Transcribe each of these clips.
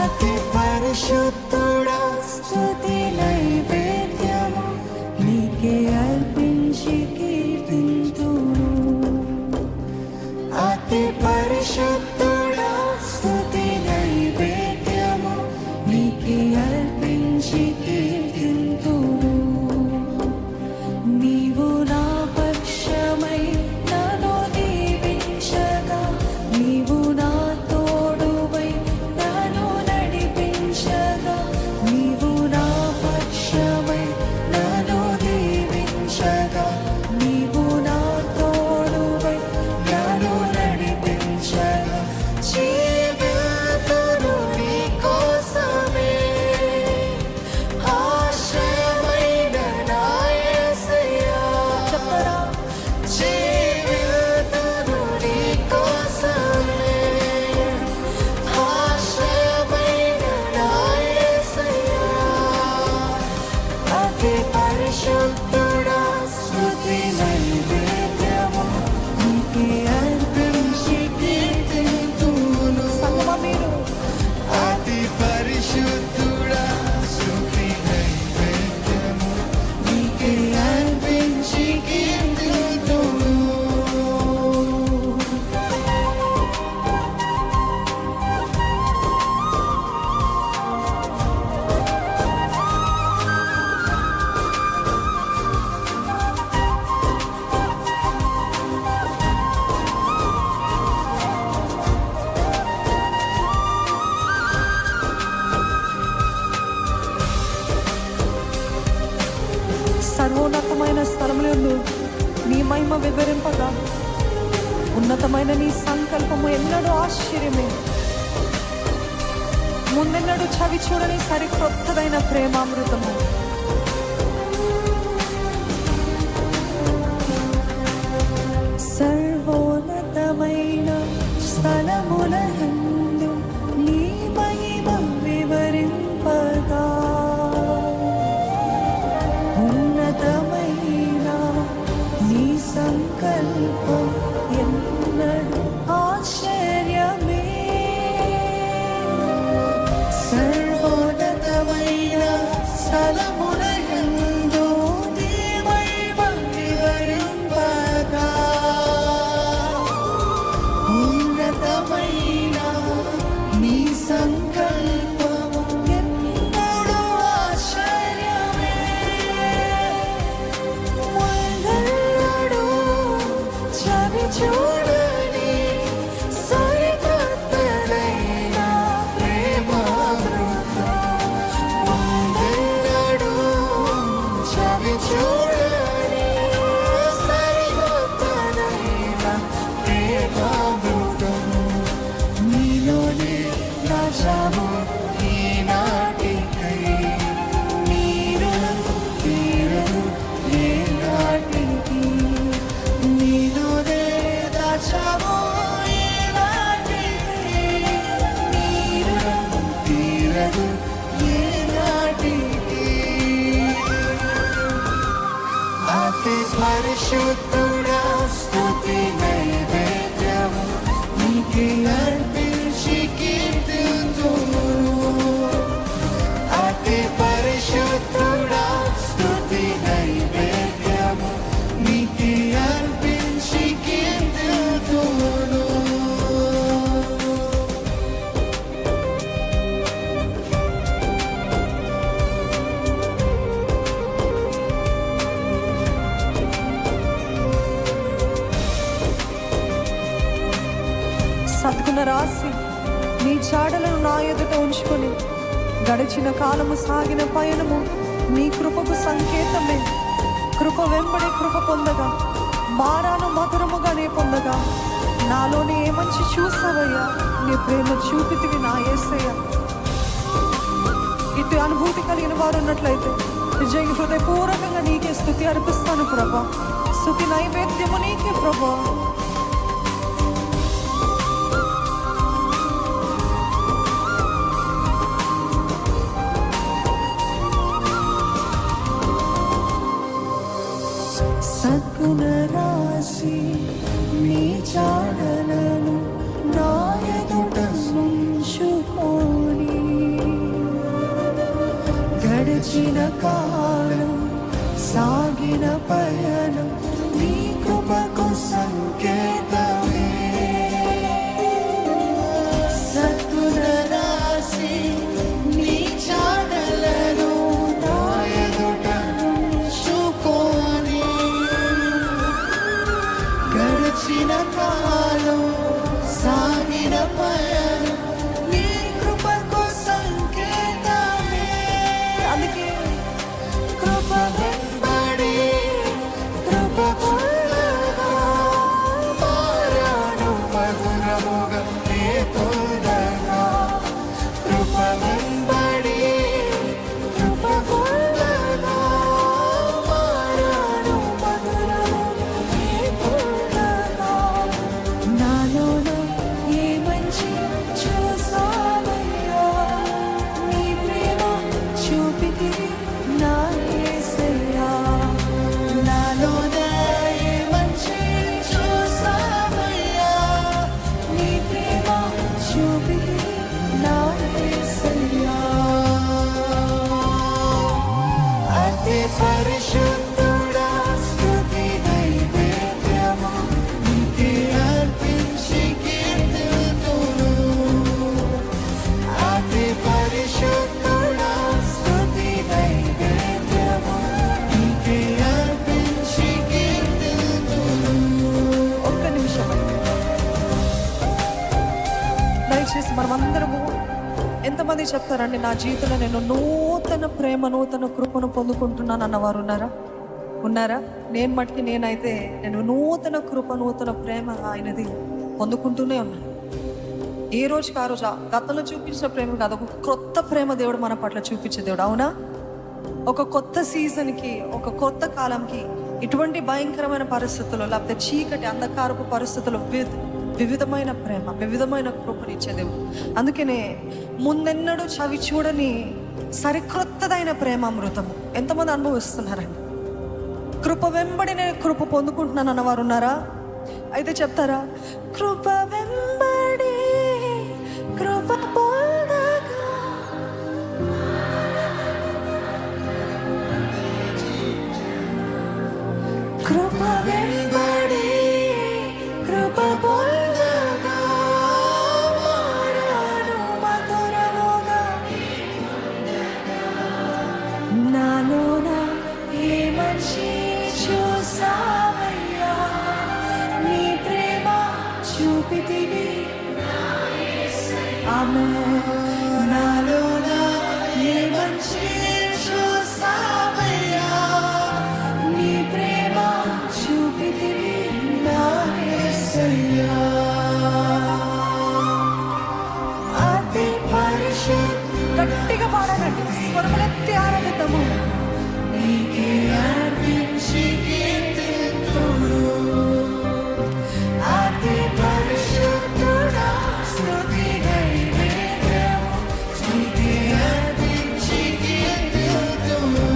అతి పరిశుద్ధుడా స్తుతి నైవేద్యము నీకే అర్పించి కీర్తింతును. అతి పరిశుద్ధుడా స్తుతి నైవేద్యము నీకే అర్పించి కీర్తింతును. నీవు నా పక్షమై నన్ను దీవించగా, నీవు నా తోడువై నన్ను నడిపించగా, నీవు నా పక్షమై నన్ను దీవించగా, నీవు నా తోడువై నన్ను నడిపించగా, జీవితును నీ కోసమే ఆశ్రయమైన నా యేసయ్యా. చెప్పరా, జీవితును నీ కోసమే ఆశ్రయమైన నా యేసయ్యా. అతి పరిశుద్ధుడా స్తుతి నైవేద్యము నీకే అర్పించి కీర్తింతును. సంగమా మీరు అతి పరిశుద్ధుడా స్తుతి నైవేద్యము నీకే అర్పించి కీర్తింతును. సర్వోన్నతమైన స్థలములందు నీ మహిమ వివరింపగా, ఉన్నతమైన నీ సంకల్పము ఎన్నడూ ఆశ్చర్యమే. ముందెన్నడూ చవి చూడని సరికొత్తదైన ప్రేమామృతము. సర్వోన్నతమైన స్థలములందు నీ మహిమ వివరింపగా, ఉన్నతమైన నీ సంకల్పం ఎన్నడూ ఆశ్చర్యమే. సర్వోన్నతమైన స్థలములందు నీ మహిమ వివరింపగా, ఉన్నతమైన నీ సంకల్పము ఎన్నడూ ఆశ్చర్యమే. ముందెన్నడూ చవి చూడని సరికొత్తదైన ప్రేమామృతం. ముందెన్నడూ చవి చూడని సరికొత్తదైన ప్రేమామృతం. నీలోనే దాచావు ఈనాటికై, నీరు తీరదు ఏనాటికి. నీలోనే దాచావు ఈనాటికై, నీరు తీరదు ఏనాటికి. అతి పరిశుద్ధుడా స్తుతి నైవేద్యము నీకే అర్పించి కీర్తింతును. అతి పరిశుద్ధుడా స్తుతి నైవేద్యము నీకే అర్పించి కీర్తింతును. సద్గుణ రాసి నీ చాడలను నా ఎదుట ఉంచుకొని, గడిచిన కాలము సాగిన పయనము నీ కృపకు సంకేతమే. కృప వెంబడి కృప పొందగా, మారాను మధురముగానే పొందగా, నాలోనే ఏ మంచి చూసావయ్యా, నీ ప్రేమ చూపితివి నా యేసయ్యా. ఇటు అనుభూతి కలిగిన వారు ఉన్నట్లయితే నిజంగా హృదయపూర్వకంగా నీకే స్తుతి అర్పిస్తాను ప్రభా. స్తుతి నైవేద్యము నీకే ప్రభా. సద్గుణ రాశి నీ చాడలను నా ఎదుట ఉంచుకొని గడిచిన కాలం సాగిన పయనం నీ కృపకు సంకేతమే. సత్తున రాసి నీ చాడలను నా ఎదుట ఉంచుకొని గడిచిన కాలం సాగిన పయనం నీ కృపకు సంకేతమే. అందుకే కృప వెంబడి కృప పొందగా మారాను మధురముగా నీ తోడగా. కృప వెంబడి కృప పొందగా మారాను మధురముగా నీ తోడగా. నాలోన ఏ మంచి చూసావయ్యా, నీ ప్రేమ చూపితివి నా యేసయ్యా. నాలోన ఏ మంచి చూసావయ్యా, నీ ప్రేమ చూపితివి నా యేసయ్యా. అతి పరిశుద్ధుడా స్తుతి నైవేద్యము నీకే అర్పించి కీర్తితును. అతి పరిశుద్ధుడా స్తుతి నైవేద్యము నీకే అర్పించి కీర్తితును. ఒక్క నిమిషం దయచేసి మనమందరము ఎంతమంది చెప్తారండి, నా జీవితంలో నేను నూతన ప్రేమ నూతన కృపను పొందుకుంటున్నాను అన్నవారు ఉన్నారా? నేను మటుకి నేనైతే నేను నూతన కృప నూతన ప్రేమ ఆయనది పొందుకుంటూనే ఉన్నాను. ఏ రోజుకి ఆ రోజు గతంలో చూపించిన ప్రేమ కాదు, ఒక కొత్త ప్రేమ దేవుడు మన పట్ల చూపించే దేవుడు. అవునా? ఒక కొత్త సీజన్కి ఒక కొత్త కాలంకి ఇటువంటి భయంకరమైన పరిస్థితుల్లో లేకపోతే చీకటి అంధకారపు పరిస్థితుల్లో వివిధమైన ప్రేమ వివిధమైన కృపనిచ్చే దేవుడు. అందుకనే ముందెన్నడూ చవి చూడని సరికొత్తదైన ప్రేమామృతము ఎంతమంది అనుభవిస్తున్నారండి? కృప వెంబడి నేను కృప పొందుకుంటున్నాను అన్నవారు ఉన్నారా? అయితే చెప్తారా, కృప వెంబడి కృప పొందగా. కృప వెంబడి కృప పొందగా మారాను మధురముగా. నాలోన ఏ మంచి చూసావయ్యా, నీ ప్రేమ చూపితివి. ఆమేన్. నాలోన ఏ మంచి చూసావయ్యా, నీ ప్రేమ చూపితివి నా యేసయ్యా. అతి పరిశుద్ధ గట్టిగా పాడాలండి, స్వరములెత్తి ఆరాధిద్దాము. నీకే అర్పించి కీర్తితును. అతి పరిశుద్ధుడా స్తుతి నైవేద్యము నీకే అర్పించి కీర్తితును.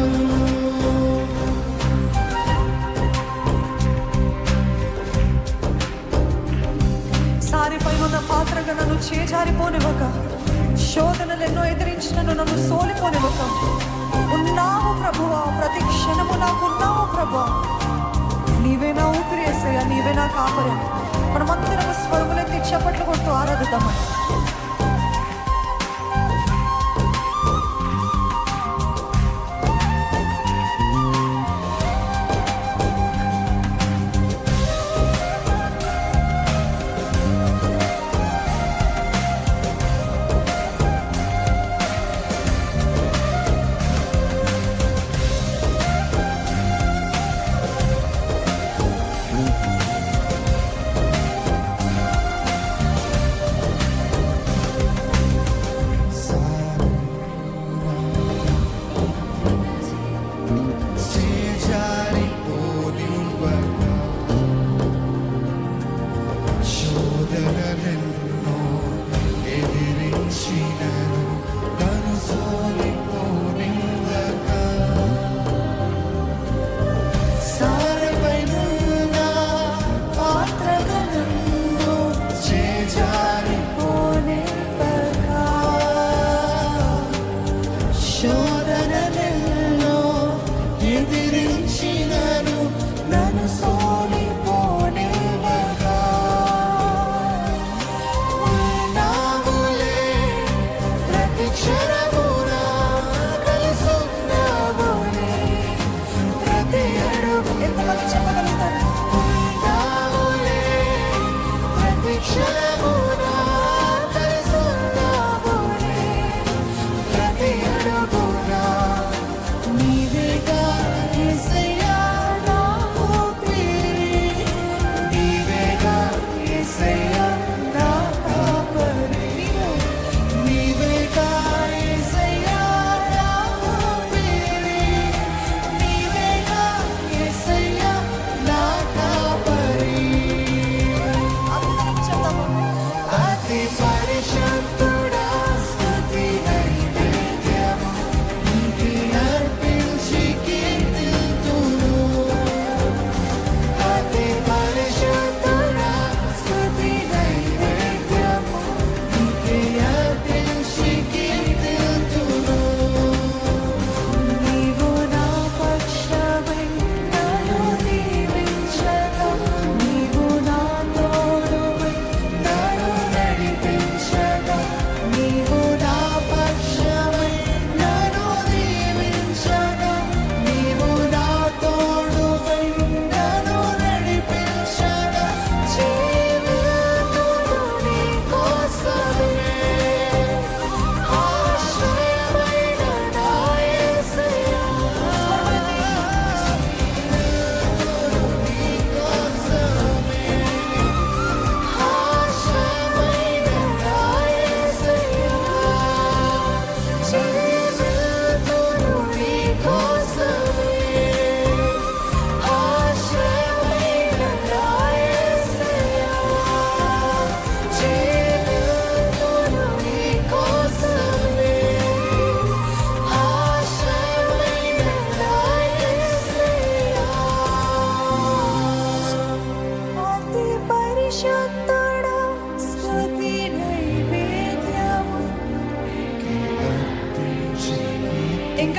సారిపై ఉన్న పాత్రగా నన్ను చేజారిపోనివ్వక, శోధనలు ఎన్నో ఎదిరించినను నన్ను సోలిపోనివ్వక, ఉన్నావు ప్రభువా, ప్రతి క్షణము నాకు ఉన్నావు ప్రభువా. నీవే నా ఊపిరి యేసయ్యా, నీవే నా కాపరి. మనమందరం స్వరములెత్తి చప్పట్లు కొడుతూ ఆరాధిద్దామని.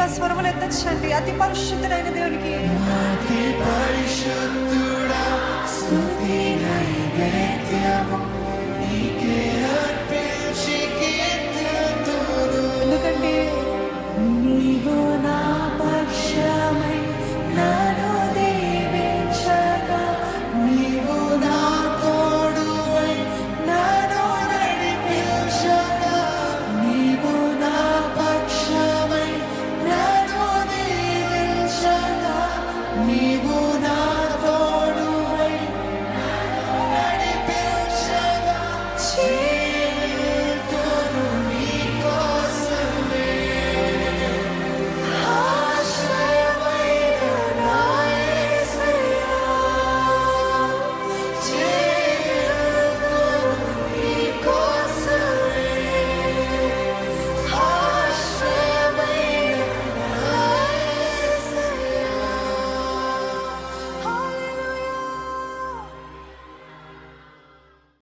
గట్టిగా స్వరములు ఎత్తచ్చండి. అతి పరిశుద్ధుడైన దేవునికి అతి పరిశుద్ధుడా స్తుతి నైవేద్యము